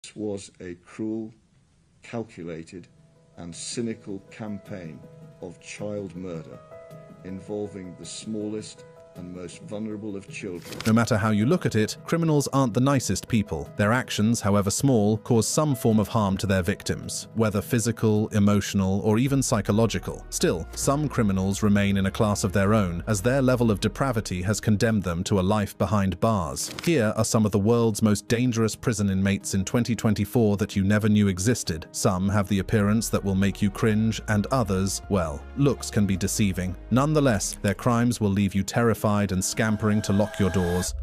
It was a cruel, calculated and cynical campaign of child murder involving the smallest and most vulnerable of children. No matter how you look at it, criminals aren't the nicest people. Their actions, however small, cause some form of harm to their victims, whether physical, emotional, or even psychological. Still, some criminals remain in a class of their own, as their level of depravity has condemned them to a life behind bars. Here are some of the world's most dangerous prison inmates in 2024 that you never knew existed. Some have the appearance that will make you cringe, and others, well, looks can be deceiving. Nonetheless, their crimes will leave you terrified and scampering to lock your doors.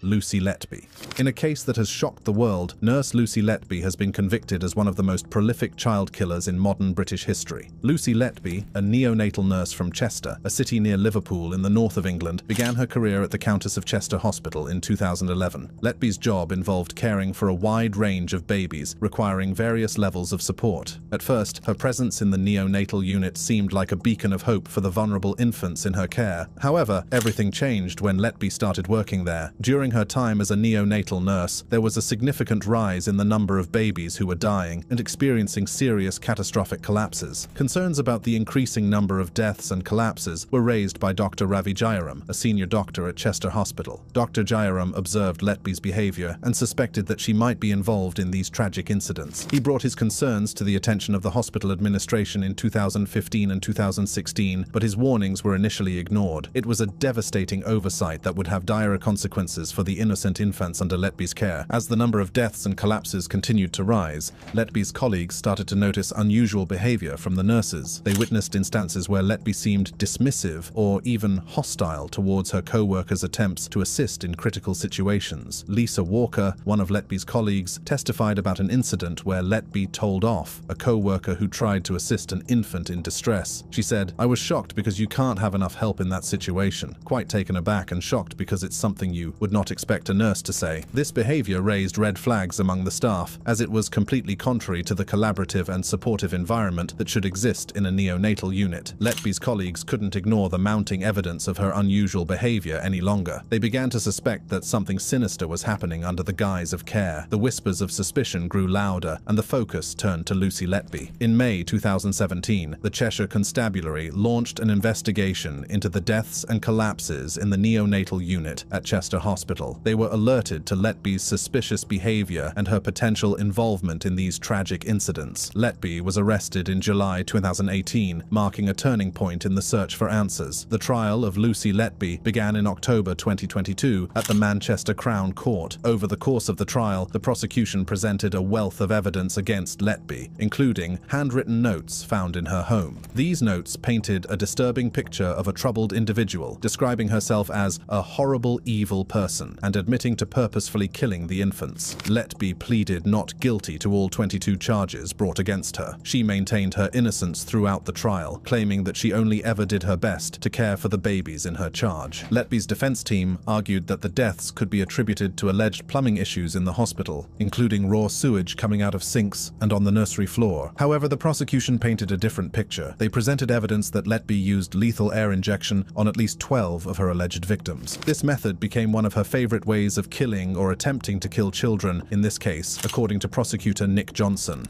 Lucy Letby. In a case that has shocked the world, nurse Lucy Letby has been convicted as one of the most prolific child killers in modern British history. Lucy Letby, a neonatal nurse from Chester, a city near Liverpool in the north of England, began her career at the Countess of Chester Hospital in 2011. Letby's job involved caring for a wide range of babies, requiring various levels of support. At first, her presence in the neonatal unit seemed like a beacon of hope for the vulnerable infants in her care. However, everything changed when Letby started working there. During her time as a neonatal nurse, there was a significant rise in the number of babies who were dying and experiencing serious catastrophic collapses. Concerns about the increasing number of deaths and collapses were raised by Dr. Ravi Jayaram, a senior doctor at Chester Hospital. Dr. Jayaram observed Letby's behavior and suspected that she might be involved in these tragic incidents. He brought his concerns to the attention of the hospital administration in 2015 and 2016, but his warnings were initially ignored. It was a devastating oversight that would have dire consequences for the innocent infants under Letby's care. As the number of deaths and collapses continued to rise, Letby's colleagues started to notice unusual behavior from the nurses. They witnessed instances where Letby seemed dismissive or even hostile towards her co-workers' attempts to assist in critical situations. Lisa Walker, one of Letby's colleagues, testified about an incident where Letby told off a co-worker who tried to assist an infant in distress. She said, "I was shocked because you can't have enough help in that situation. Quite taken aback and shocked because it's something you would not expect a nurse to say." This behavior raised red flags among the staff, as it was completely contrary to the collaborative and supportive environment that should exist in a neonatal unit. Letby's colleagues couldn't ignore the mounting evidence of her unusual behavior any longer. They began to suspect that something sinister was happening under the guise of care. The whispers of suspicion grew louder, and the focus turned to Lucy Letby. In May 2017, the Cheshire Constabulary launched an investigation into the deaths and collapses in the neonatal unit at Chester Hospital. They were alerted to Letby's suspicious behavior and her potential involvement in these tragic incidents. Letby was arrested in July 2018, marking a turning point in the search for answers. The trial of Lucy Letby began in October 2022 at the Manchester Crown Court. Over the course of the trial, the prosecution presented a wealth of evidence against Letby, including handwritten notes found in her home. These notes painted a disturbing picture of a troubled individual, describing herself as a horrible, evil person and admitting to purposefully killing the infants. Letby pleaded not guilty to all 22 charges brought against her. She maintained her innocence throughout the trial, claiming that she only ever did her best to care for the babies in her charge. Letby's defense team argued that the deaths could be attributed to alleged plumbing issues in the hospital, including raw sewage coming out of sinks and on the nursery floor. However, the prosecution painted a different picture. They presented evidence that Letby used lethal air injection on at least 12 of her alleged victims. This method became one of her favorite ways of killing or attempting to kill children, in this case, according to prosecutor Nick Johnson.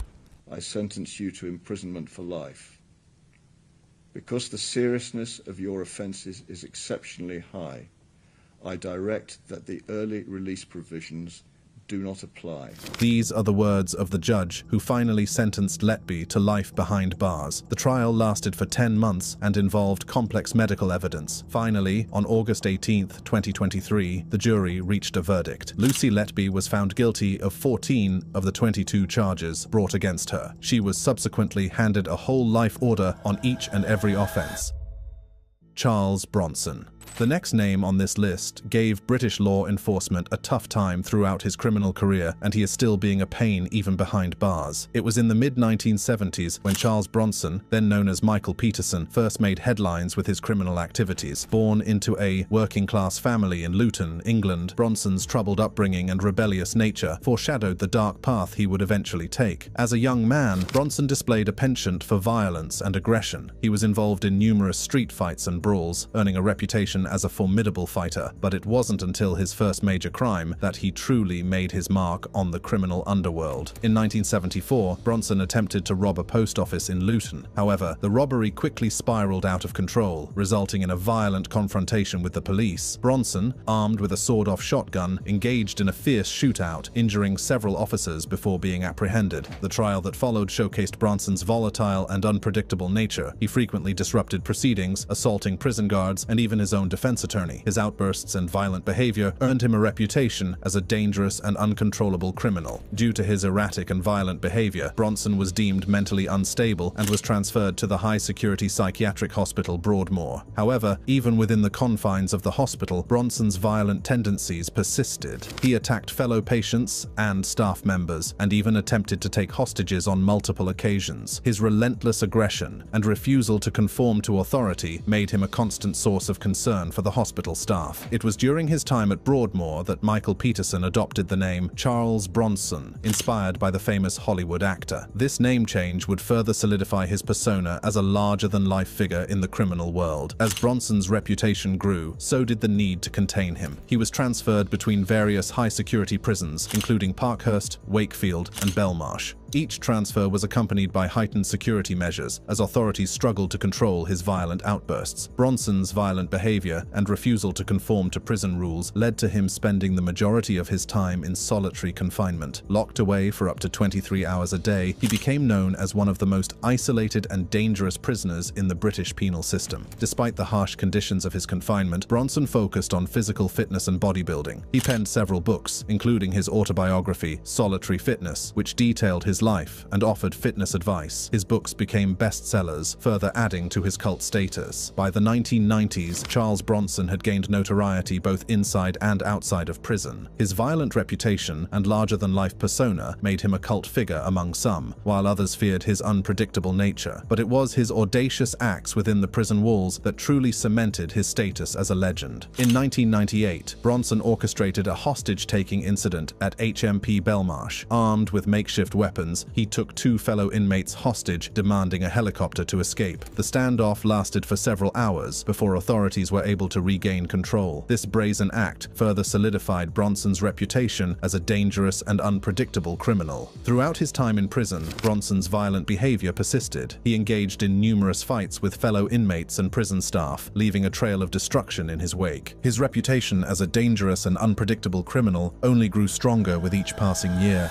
"I sentence you to imprisonment for life. Because the seriousness of your offences is exceptionally high, I direct that the early release provisions do not apply." These are the words of the judge who finally sentenced Letby to life behind bars. The trial lasted for 10 months and involved complex medical evidence. Finally, on August 18, 2023, the jury reached a verdict. Lucy Letby was found guilty of 14 of the 22 charges brought against her. She was subsequently handed a whole life order on each and every offence. Charles Bronson. The next name on this list gave British law enforcement a tough time throughout his criminal career, and he is still being a pain even behind bars. It was in the mid-1970s when Charles Bronson, then known as Michael Peterson, first made headlines with his criminal activities. Born into a working-class family in Luton, England, Bronson's troubled upbringing and rebellious nature foreshadowed the dark path he would eventually take. As a young man, Bronson displayed a penchant for violence and aggression. He was involved in numerous street fights and brawls, earning a reputation reputation as a formidable fighter, but it wasn't until his first major crime that he truly made his mark on the criminal underworld. In 1974, Bronson attempted to rob a post office in Luton. However, the robbery quickly spiraled out of control, resulting in a violent confrontation with the police. Bronson, armed with a sawed-off shotgun, engaged in a fierce shootout, injuring several officers before being apprehended. The trial that followed showcased Bronson's volatile and unpredictable nature. He frequently disrupted proceedings, assaulting prison guards and even his own defense attorney. His outbursts and violent behavior earned him a reputation as a dangerous and uncontrollable criminal. Due to his erratic and violent behavior, Bronson was deemed mentally unstable and was transferred to the high-security psychiatric hospital Broadmoor. However, even within the confines of the hospital, Bronson's violent tendencies persisted. He attacked fellow patients and staff members, and even attempted to take hostages on multiple occasions. His relentless aggression and refusal to conform to authority made him a constant source of concern for the hospital staff. It was during his time at Broadmoor that Michael Peterson adopted the name Charles Bronson, inspired by the famous Hollywood actor. This name change would further solidify his persona as a larger-than-life figure in the criminal world. As Bronson's reputation grew, so did the need to contain him. He was transferred between various high-security prisons, including Parkhurst, Wakefield, and Belmarsh. Each transfer was accompanied by heightened security measures as authorities struggled to control his violent outbursts. Bronson's violent behavior and refusal to conform to prison rules led to him spending the majority of his time in solitary confinement. Locked away for up to 23 hours a day, he became known as one of the most isolated and dangerous prisoners in the British penal system. Despite the harsh conditions of his confinement, Bronson focused on physical fitness and bodybuilding. He penned several books, including his autobiography, Solitary Fitness, which detailed his life and offered fitness advice. His books became bestsellers, further adding to his cult status. By the 1990s, Charles Bronson had gained notoriety both inside and outside of prison. His violent reputation and larger-than-life persona made him a cult figure among some, while others feared his unpredictable nature. But it was his audacious acts within the prison walls that truly cemented his status as a legend. In 1998, Bronson orchestrated a hostage-taking incident at HMP Belmarsh. Armed with makeshift weapons, he took 2 fellow inmates hostage, demanding a helicopter to escape. The standoff lasted for several hours before authorities were able to regain control. This brazen act further solidified Bronson's reputation as a dangerous and unpredictable criminal. Throughout his time in prison, Bronson's violent behavior persisted. He engaged in numerous fights with fellow inmates and prison staff, leaving a trail of destruction in his wake. His reputation as a dangerous and unpredictable criminal only grew stronger with each passing year.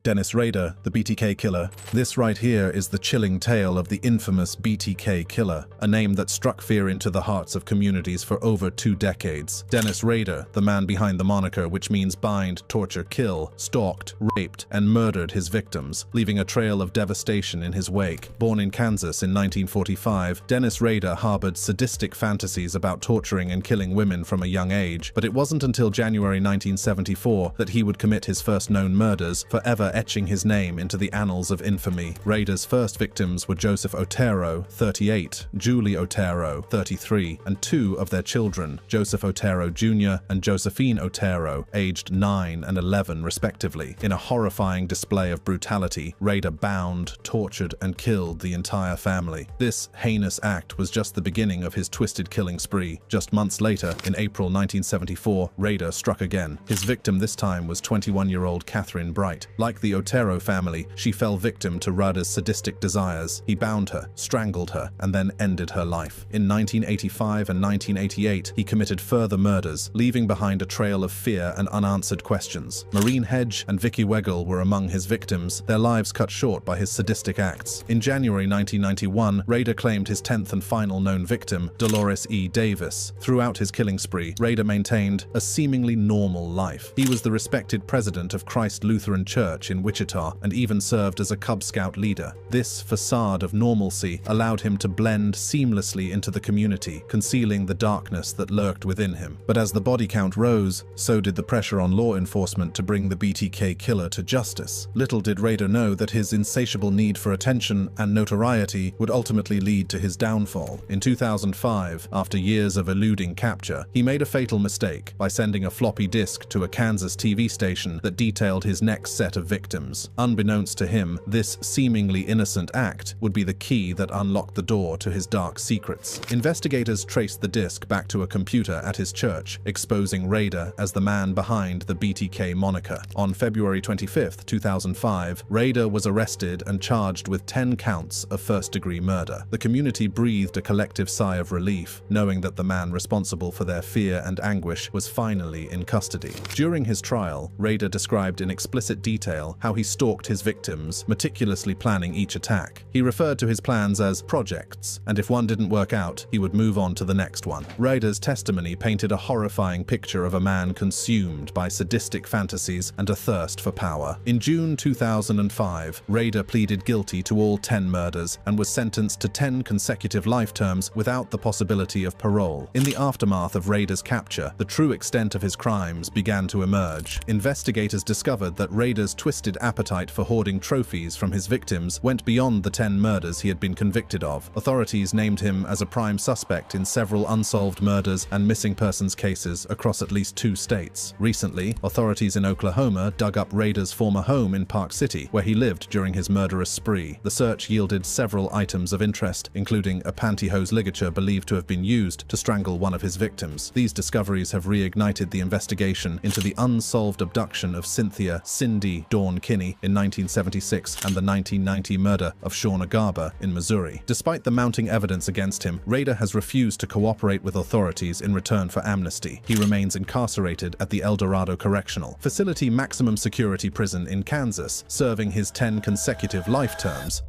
Dennis Rader, the BTK killer. This right here is the chilling tale of the infamous BTK killer, a name that struck fear into the hearts of communities for over 2 decades. Dennis Rader, the man behind the moniker which means bind, torture, kill, stalked, raped, and murdered his victims, leaving a trail of devastation in his wake. Born in Kansas in 1945, Dennis Rader harbored sadistic fantasies about torturing and killing women from a young age, but it wasn't until January 1974 that he would commit his first known murders, forever etching his name into the annals of infamy. Rader's first victims were Joseph Otero, 38, Julie Otero, 33, and 2 of their children, Joseph Otero Jr. and Josephine Otero, aged 9 and 11 respectively. In a horrifying display of brutality, Rader bound, tortured, and killed the entire family. This heinous act was just the beginning of his twisted killing spree. Just months later, in April 1974, Rader struck again. His victim this time was 21-year-old Catherine Bright. Like the Otero family, she fell victim to Rader's sadistic desires. He bound her, strangled her, and then ended her life. In 1985 and 1988, he committed further murders, leaving behind a trail of fear and unanswered questions. Maureen Hedge and Vicky Weigel were among his victims, their lives cut short by his sadistic acts. In January 1991, Rader claimed his 10th and final known victim, Dolores E. Davis. Throughout his killing spree, Rader maintained a seemingly normal life. He was the respected president of Christ Lutheran Church in Wichita and even served as a Cub Scout leader. This facade of normalcy allowed him to blend seamlessly into the community, concealing the darkness that lurked within him. But as the body count rose, so did the pressure on law enforcement to bring the BTK killer to justice. Little did Rader know that his insatiable need for attention and notoriety would ultimately lead to his downfall. In 2005, after years of eluding capture, he made a fatal mistake by sending a floppy disk to a Kansas TV station that detailed his next set of victims. victims. Unbeknownst to him, this seemingly innocent act would be the key that unlocked the door to his dark secrets. Investigators traced the disc back to a computer at his church, exposing Rader as the man behind the BTK moniker. On February 25, 2005, Rader was arrested and charged with 10 counts of first-degree murder. The community breathed a collective sigh of relief, knowing that the man responsible for their fear and anguish was finally in custody. During his trial, Rader described in explicit detail how he stalked his victims, meticulously planning each attack. He referred to his plans as projects, and if one didn't work out, he would move on to the next one. Rader's testimony painted a horrifying picture of a man consumed by sadistic fantasies and a thirst for power. In June 2005, Rader pleaded guilty to all 10 murders and was sentenced to 10 consecutive life terms without the possibility of parole. In the aftermath of Rader's capture, the true extent of his crimes began to emerge. Investigators discovered that Rader's twisted appetite for hoarding trophies from his victims went beyond the 10 murders he had been convicted of. Authorities named him as a prime suspect in several unsolved murders and missing persons cases across at least 2 states. Recently, authorities in Oklahoma dug up Rader's former home in Park City, where he lived during his murderous spree. The search yielded several items of interest, including a pantyhose ligature believed to have been used to strangle one of his victims. These discoveries have reignited the investigation into the unsolved abduction of Cynthia "Cindy" Dawn Kinney in 1976 and the 1990 murder of Shauna Garber in Missouri. Despite the mounting evidence against him, Rader has refused to cooperate with authorities in return for amnesty. He remains incarcerated at the El Dorado Correctional Facility maximum security prison in Kansas, serving his 10 consecutive life terms.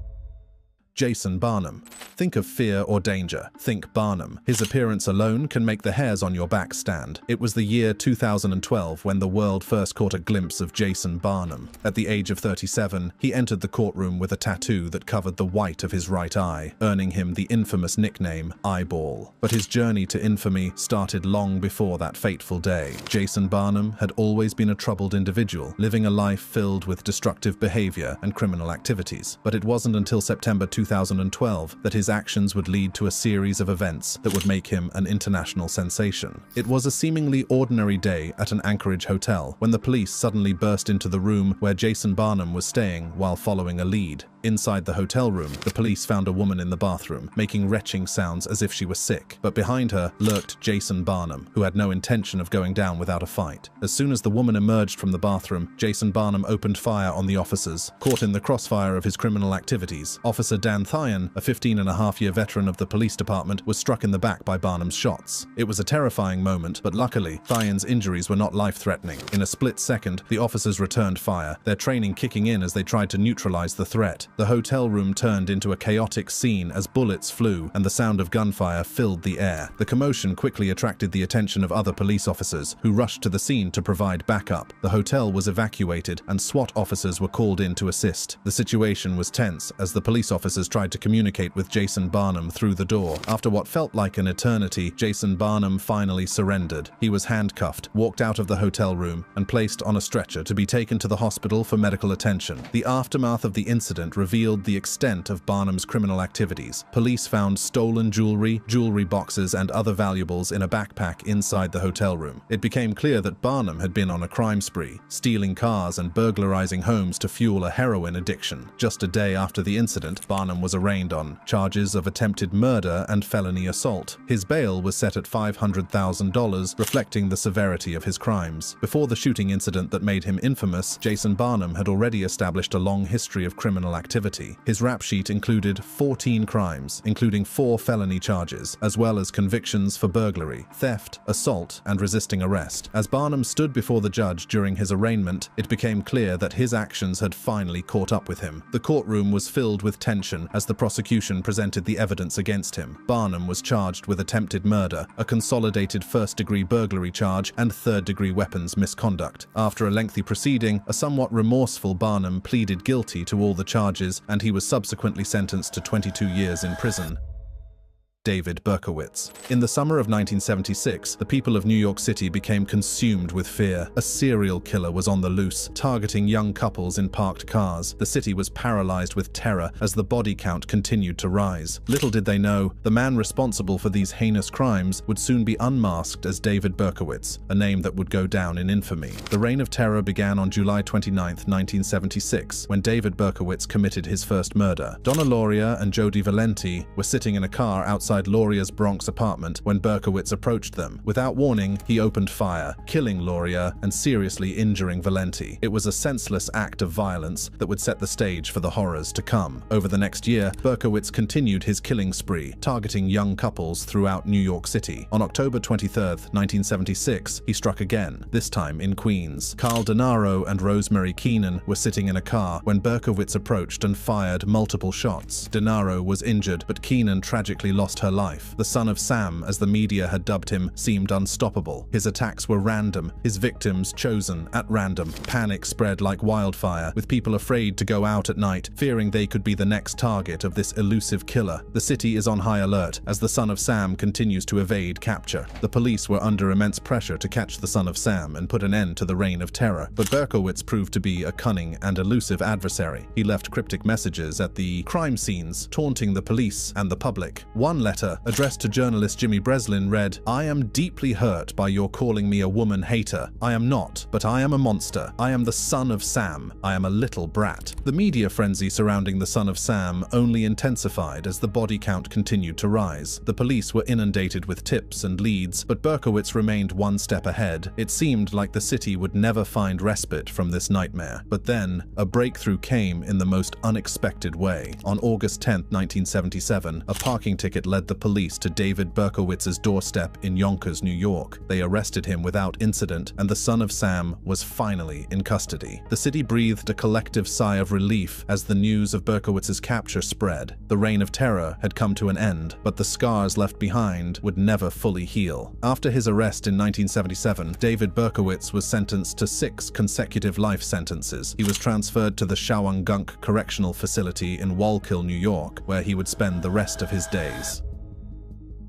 Jason Barnum. Think of fear or danger. Think Barnum. His appearance alone can make the hairs on your back stand. It was the year 2012 when the world first caught a glimpse of Jason Barnum. At the age of 37, he entered the courtroom with a tattoo that covered the white of his right eye, earning him the infamous nickname Eyeball. But his journey to infamy started long before that fateful day. Jason Barnum had always been a troubled individual, living a life filled with destructive behavior and criminal activities. But it wasn't until September 2012 that his actions would lead to a series of events that would make him an international sensation. It was a seemingly ordinary day at an Anchorage hotel when the police suddenly burst into the room where Jason Barnum was staying while following a lead. Inside the hotel room, the police found a woman in the bathroom, making retching sounds as if she was sick. But behind her lurked Jason Barnum, who had no intention of going down without a fight. As soon as the woman emerged from the bathroom, Jason Barnum opened fire on the officers. Caught in the crossfire of his criminal activities, Officer Dan Thien, a 15-and-a-half-year veteran of the police department, was struck in the back by Barnum's shots. It was a terrifying moment, but luckily, Thien's injuries were not life-threatening. In a split second, the officers returned fire, their training kicking in as they tried to neutralize the threat. The hotel room turned into a chaotic scene as bullets flew and the sound of gunfire filled the air. The commotion quickly attracted the attention of other police officers, who rushed to the scene to provide backup. The hotel was evacuated and SWAT officers were called in to assist. The situation was tense as the police officers tried to communicate with Jason Barnum through the door. After what felt like an eternity, Jason Barnum finally surrendered. He was handcuffed, walked out of the hotel room, and placed on a stretcher to be taken to the hospital for medical attention. The aftermath of the incident revealed the extent of Barnum's criminal activities. Police found stolen jewelry, jewelry boxes, and other valuables in a backpack inside the hotel room. It became clear that Barnum had been on a crime spree, stealing cars and burglarizing homes to fuel a heroin addiction. Just a day after the incident, Barnum was arraigned on charges of attempted murder and felony assault. His bail was set at $500,000, reflecting the severity of his crimes. Before the shooting incident that made him infamous, Jason Barnum had already established a long history of criminal activity. His rap sheet included 14 crimes, including 4 felony charges, as well as convictions for burglary, theft, assault, and resisting arrest. As Barnum stood before the judge during his arraignment, it became clear that his actions had finally caught up with him. The courtroom was filled with tension as the prosecution presented the evidence against him. Barnum was charged with attempted murder, a consolidated first-degree burglary charge, and third-degree weapons misconduct. After a lengthy proceeding, a somewhat remorseful Barnum pleaded guilty to all the charges, and he was subsequently sentenced to 22 years in prison. David Berkowitz. In the summer of 1976, the people of New York City became consumed with fear. A serial killer was on the loose, targeting young couples in parked cars. The city was paralyzed with terror as the body count continued to rise. Little did they know, the man responsible for these heinous crimes would soon be unmasked as David Berkowitz, a name that would go down in infamy. The reign of terror began on July 29, 1976, when David Berkowitz committed his first murder. Donna Lauria and Jody Valenti were sitting in a car outside Lauria's Bronx apartment when Berkowitz approached them. Without warning, he opened fire, killing Lauria and seriously injuring Valenti. It was a senseless act of violence that would set the stage for the horrors to come. Over the next year, Berkowitz continued his killing spree, targeting young couples throughout New York City. On October 23, 1976, he struck again, this time in Queens. Carl Denaro and Rosemary Keenan were sitting in a car when Berkowitz approached and fired multiple shots. Denaro was injured, but Keenan tragically lost her life. The son of Sam, as the media had dubbed him, seemed unstoppable. His attacks were random, his victims chosen at random. Panic spread like wildfire, with people afraid to go out at night, fearing they could be the next target of this elusive killer. The city is on high alert as the son of Sam continues to evade capture. The police were under immense pressure to catch the son of Sam and put an end to the reign of terror. But Berkowitz proved to be a cunning and elusive adversary. He left cryptic messages at the crime scenes, taunting the police and the public. One letter, addressed to journalist Jimmy Breslin, read, "I am deeply hurt by your calling me a woman hater. I am not, but I am a monster. I am the son of Sam. I am a little brat." The media frenzy surrounding the son of Sam only intensified as the body count continued to rise. The police were inundated with tips and leads, but Berkowitz remained one step ahead. It seemed like the city would never find respite from this nightmare. But then, a breakthrough came in the most unexpected way. On August 10, 1977, a parking ticket led the police to David Berkowitz's doorstep in Yonkers, New York. They arrested him without incident, and the son of Sam was finally in custody. The city breathed a collective sigh of relief as the news of Berkowitz's capture spread. The reign of terror had come to an end, but the scars left behind would never fully heal. After his arrest in 1977, David Berkowitz was sentenced to 6 consecutive life sentences. He was transferred to the Shawangunk Correctional Facility in Wallkill, New York, where he would spend the rest of his days.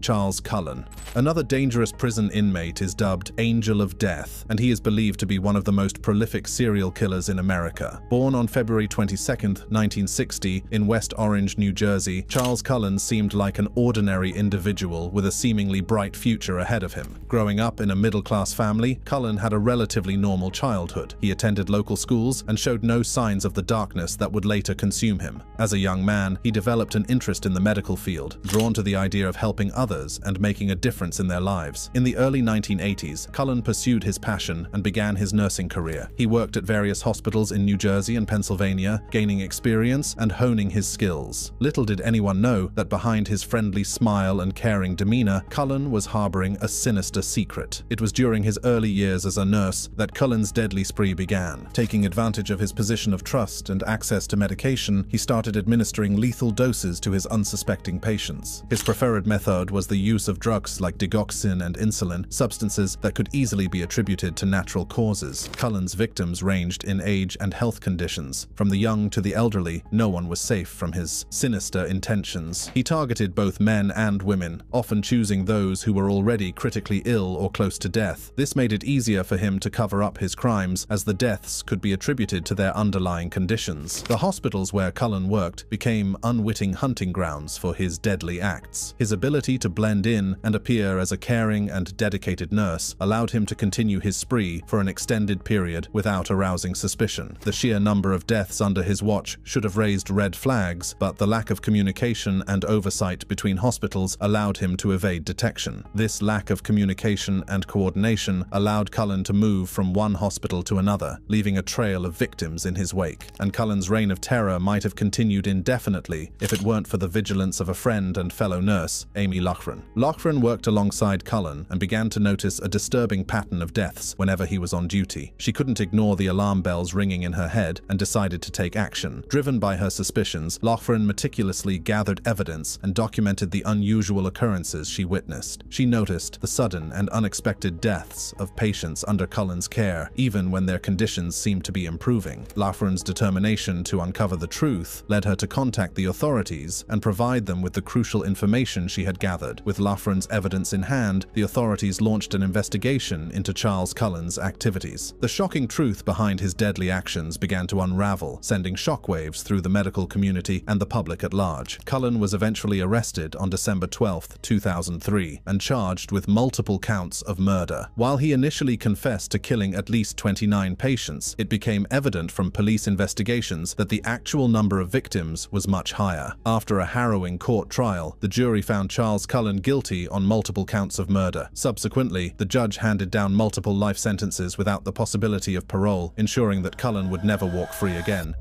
Charles Cullen. Another dangerous prison inmate is dubbed Angel of Death, and he is believed to be one of the most prolific serial killers in America. Born on February 22, 1960, in West Orange, New Jersey, Charles Cullen seemed like an ordinary individual with a seemingly bright future ahead of him. Growing up in a middle-class family, Cullen had a relatively normal childhood. He attended local schools and showed no signs of the darkness that would later consume him. As a young man, he developed an interest in the medical field, drawn to the idea of helping others and making a difference in their lives. In the early 1980s, Cullen pursued his passion and began his nursing career. He worked at various hospitals in New Jersey and Pennsylvania, gaining experience and honing his skills. Little did anyone know that behind his friendly smile and caring demeanor, Cullen was harboring a sinister secret. It was during his early years as a nurse that Cullen's deadly spree began. Taking advantage of his position of trust and access to medication, he started administering lethal doses to his unsuspecting patients. His preferred method was the use of drugs like digoxin and insulin, substances that could easily be attributed to natural causes. Cullen's victims ranged in age and health conditions. From the young to the elderly, no one was safe from his sinister intentions. He targeted both men and women, often choosing those who were already critically ill or close to death. This made it easier for him to cover up his crimes, as the deaths could be attributed to their underlying conditions. The hospitals where Cullen worked became unwitting hunting grounds for his deadly acts. His ability to blend in and appear as a caring and dedicated nurse allowed him to continue his spree for an extended period without arousing suspicion. The sheer number of deaths under his watch should have raised red flags, but the lack of communication and oversight between hospitals allowed him to evade detection. This lack of communication and coordination allowed Cullen to move from one hospital to another, leaving a trail of victims in his wake. And Cullen's reign of terror might have continued indefinitely if it weren't for the vigilance of a friend and fellow nurse, Amy Loughran. Loughran worked alongside Cullen and began to notice a disturbing pattern of deaths whenever he was on duty. She couldn't ignore the alarm bells ringing in her head and decided to take action. Driven by her suspicions, Loughran meticulously gathered evidence and documented the unusual occurrences she witnessed. She noticed the sudden and unexpected deaths of patients under Cullen's care, even when their conditions seemed to be improving. Loughran's determination to uncover the truth led her to contact the authorities and provide them with the crucial information she had gathered. followed. With Loughran's evidence in hand, the authorities launched an investigation into Charles Cullen's activities. The shocking truth behind his deadly actions began to unravel, sending shockwaves through the medical community and the public at large. Cullen was eventually arrested on December 12, 2003, and charged with multiple counts of murder. While he initially confessed to killing at least 29 patients, it became evident from police investigations that the actual number of victims was much higher. After a harrowing court trial, the jury found Charles Cullen guilty on multiple counts of murder. Subsequently, the judge handed down multiple life sentences without the possibility of parole, ensuring that Cullen would never walk free again.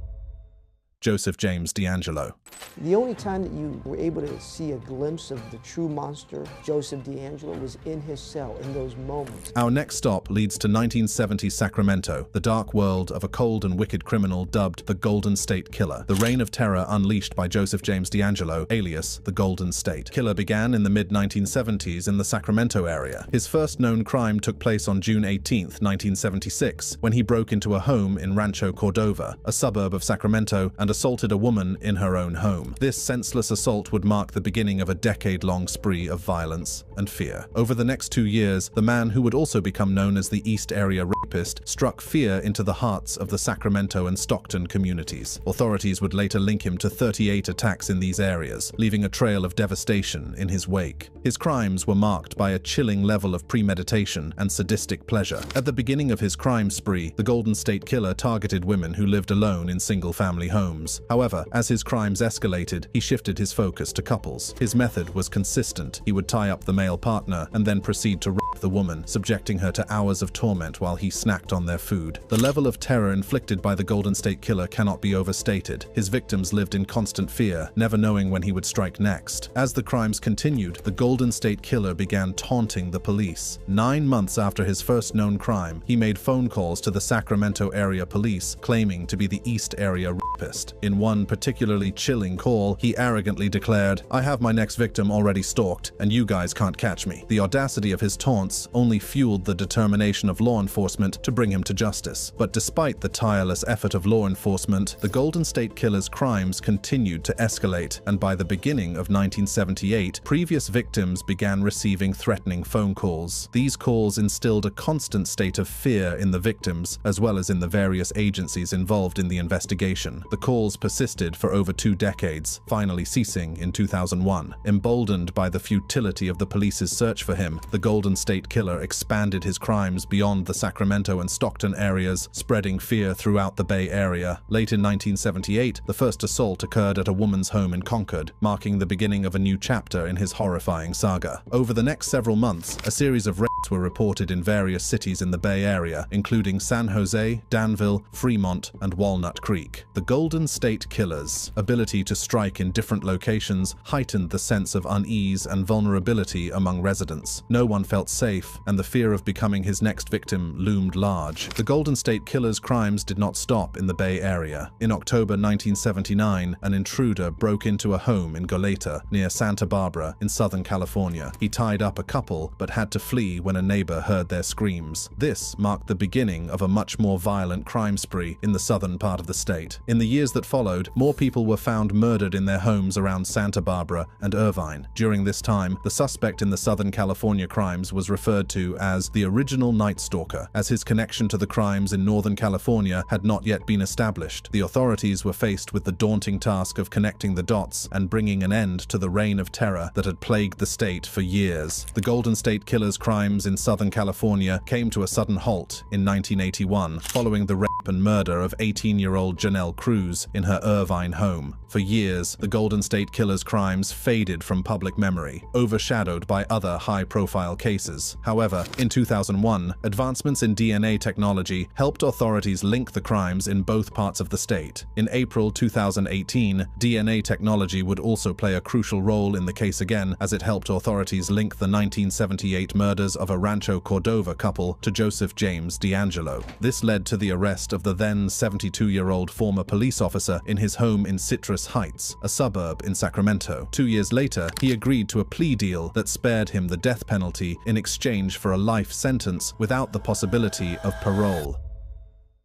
Joseph James DeAngelo. The only time that you were able to see a glimpse of the true monster, Joseph DeAngelo, was in his cell in those moments. Our next stop leads to 1970 Sacramento, the dark world of a cold and wicked criminal dubbed the Golden State Killer, the reign of terror unleashed by Joseph James DeAngelo, alias the Golden State Killer, began in the mid-1970s in the Sacramento area. His first known crime took place on June 18, 1976, when he broke into a home in Rancho Cordova, a suburb of Sacramento, and assaulted a woman in her own home. This senseless assault would mark the beginning of a decade-long spree of violence and fear. Over the next 2 years, the man, who would also become known as the East Area Rapist, struck fear into the hearts of the Sacramento and Stockton communities. Authorities would later link him to 38 attacks in these areas, leaving a trail of devastation in his wake. His crimes were marked by a chilling level of premeditation and sadistic pleasure. At the beginning of his crime spree, the Golden State Killer targeted women who lived alone in single-family homes. However, as his crimes escalated, he shifted his focus to couples. His method was consistent. He would tie up the male partner and then proceed to rape the woman, subjecting her to hours of torment while he snacked on their food. The level of terror inflicted by the Golden State Killer cannot be overstated. His victims lived in constant fear, never knowing when he would strike next. As the crimes continued, the Golden State Killer began taunting the police. 9 months after his first known crime, he made phone calls to the Sacramento area police, claiming to be the East Area Rapist. In one particularly chilling call, he arrogantly declared, "I have my next victim already stalked, and you guys can't catch me." The audacity of his taunts only fueled the determination of law enforcement to bring him to justice. But despite the tireless effort of law enforcement, the Golden State Killer's crimes continued to escalate, and by the beginning of 1978, previous victims began receiving threatening phone calls. These calls instilled a constant state of fear in the victims, as well as in the various agencies involved in the investigation. The calls persisted for over 2 decades, finally ceasing in 2001. Emboldened by the futility of the police's search for him, the Golden State Killer expanded his crimes beyond the Sacramento and Stockton areas, spreading fear throughout the Bay Area. Late in 1978, the first assault occurred at a woman's home in Concord, marking the beginning of a new chapter in his horrifying saga. Over the next several months, a series of rapes were reported in various cities in the Bay Area, including San Jose, Danville, Fremont, and Walnut Creek. The Golden State Killer's ability to strike in different locations heightened the sense of unease and vulnerability among residents. No one felt safe, and the fear of becoming his next victim loomed large. The Golden State Killer's crimes did not stop in the Bay Area. In October 1979, an intruder broke into a home in Goleta, near Santa Barbara, in Southern California. He tied up a couple, but had to flee when a neighbor heard their screams. This marked the beginning of a much more violent crime spree in the southern part of the state. In the years that followed, more people were found murdered in their homes around Santa Barbara and Irvine. During this time, the suspect in the Southern California crimes was referred to as the original Night Stalker, as his connection to the crimes in Northern California had not yet been established. The authorities were faced with the daunting task of connecting the dots and bringing an end to the reign of terror that had plagued the state for years. The Golden State Killer's crimes in Southern California came to a sudden halt in 1981, following the rape and murder of 18-year-old Janelle Cruz in her Irvine home. For years, the Golden State Killer's crimes faded from public memory, overshadowed by other high-profile cases. However, in 2001, advancements in DNA technology helped authorities link the crimes in both parts of the state. In April 2018, DNA technology would also play a crucial role in the case again, as it helped authorities link the 1978 murders of a Rancho Cordova couple to Joseph James DeAngelo. This led to the arrest of the then 72-year-old former police officer in his home in Citrus Heights, a suburb in Sacramento. 2 years later, he agreed to a plea deal that spared him the death penalty in exchange for a life sentence without the possibility of parole.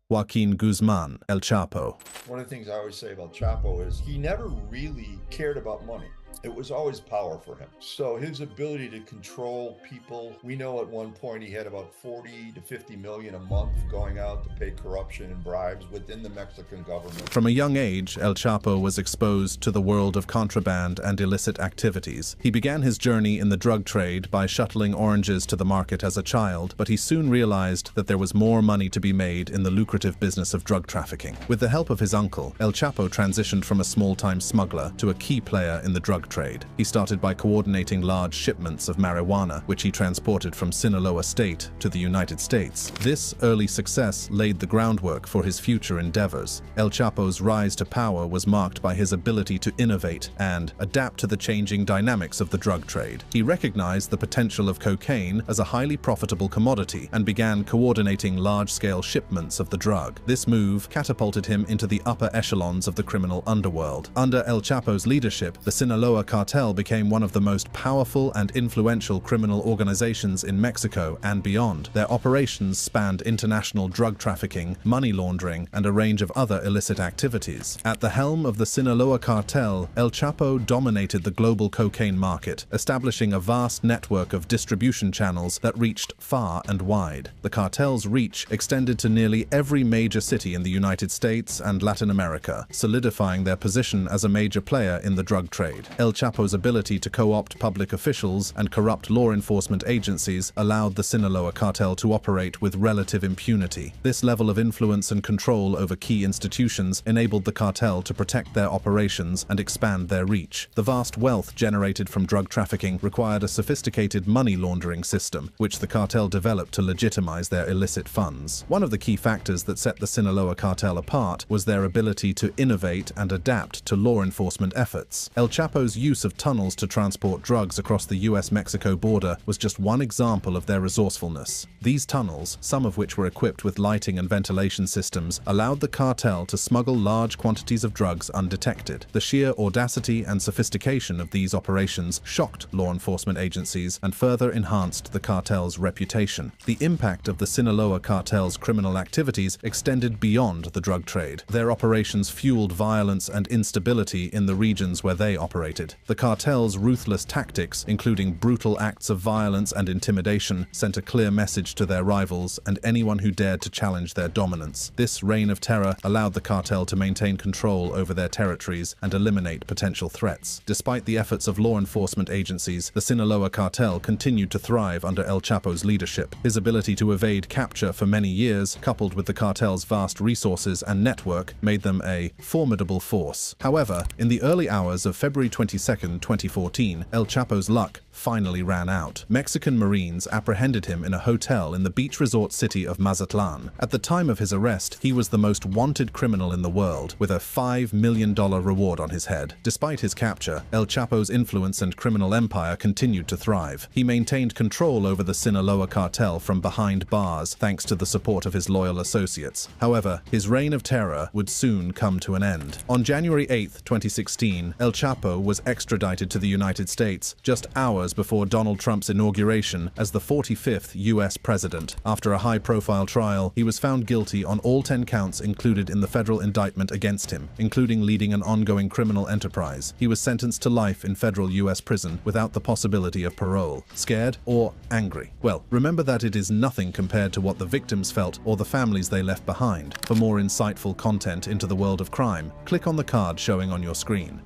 Joaquin Guzman, El Chapo. One of the things I always say about Chapo is he never really cared about money. It was always power for him. So his ability to control people, we know at one point he had about 40 to 50 million a month going out to pay corruption and bribes within the Mexican government. From a young age, El Chapo was exposed to the world of contraband and illicit activities. He began his journey in the drug trade by shuttling oranges to the market as a child, but he soon realized that there was more money to be made in the lucrative business of drug trafficking. With the help of his uncle, El Chapo transitioned from a small-time smuggler to a key player in the drug trade. He started by coordinating large shipments of marijuana, which he transported from Sinaloa State to the United States. This early success laid the groundwork for his future endeavors. El Chapo's rise to power was marked by his ability to innovate and adapt to the changing dynamics of the drug trade. He recognized the potential of cocaine as a highly profitable commodity and began coordinating large-scale shipments of the drug. This move catapulted him into the upper echelons of the criminal underworld. Under El Chapo's leadership, the Sinaloa cartel became one of the most powerful and influential criminal organizations in Mexico and beyond. Their operations spanned international drug trafficking, money laundering, and a range of other illicit activities. At the helm of the Sinaloa cartel, El Chapo dominated the global cocaine market, establishing a vast network of distribution channels that reached far and wide. The cartel's reach extended to nearly every major city in the United States and Latin America, solidifying their position as a major player in the drug trade. El Chapo's ability to co-opt public officials and corrupt law enforcement agencies allowed the Sinaloa cartel to operate with relative impunity. This level of influence and control over key institutions enabled the cartel to protect their operations and expand their reach. The vast wealth generated from drug trafficking required a sophisticated money laundering system, which the cartel developed to legitimize their illicit funds. One of the key factors that set the Sinaloa cartel apart was their ability to innovate and adapt to law enforcement efforts. El Chapo's use of tunnels to transport drugs across the US-Mexico border was just one example of their resourcefulness. These tunnels, some of which were equipped with lighting and ventilation systems, allowed the cartel to smuggle large quantities of drugs undetected. The sheer audacity and sophistication of these operations shocked law enforcement agencies and further enhanced the cartel's reputation. The impact of the Sinaloa cartel's criminal activities extended beyond the drug trade. Their operations fueled violence and instability in the regions where they operated. The cartel's ruthless tactics, including brutal acts of violence and intimidation, sent a clear message to their rivals and anyone who dared to challenge their dominance. This reign of terror allowed the cartel to maintain control over their territories and eliminate potential threats. Despite the efforts of law enforcement agencies, the Sinaloa cartel continued to thrive under El Chapo's leadership. His ability to evade capture for many years, coupled with the cartel's vast resources and network, made them a formidable force. However, in the early hours of February 22, 2014, El Chapo's luck finally ran out. Mexican Marines apprehended him in a hotel in the beach resort city of Mazatlan. At the time of his arrest, he was the most wanted criminal in the world, with a $5 million reward on his head. Despite his capture, El Chapo's influence and criminal empire continued to thrive. He maintained control over the Sinaloa cartel from behind bars, thanks to the support of his loyal associates. However, his reign of terror would soon come to an end. On January 8, 2016, El Chapo was extradited to the United States just hours before Donald Trump's inauguration as the 45th U.S. president. After a high-profile trial, he was found guilty on all 10 counts included in the federal indictment against him, including leading an ongoing criminal enterprise. He was sentenced to life in federal U.S. prison without the possibility of parole. Scared or angry? Well, remember that it is nothing compared to what the victims felt or the families they left behind. For more insightful content into the world of crime, click on the card showing on your screen.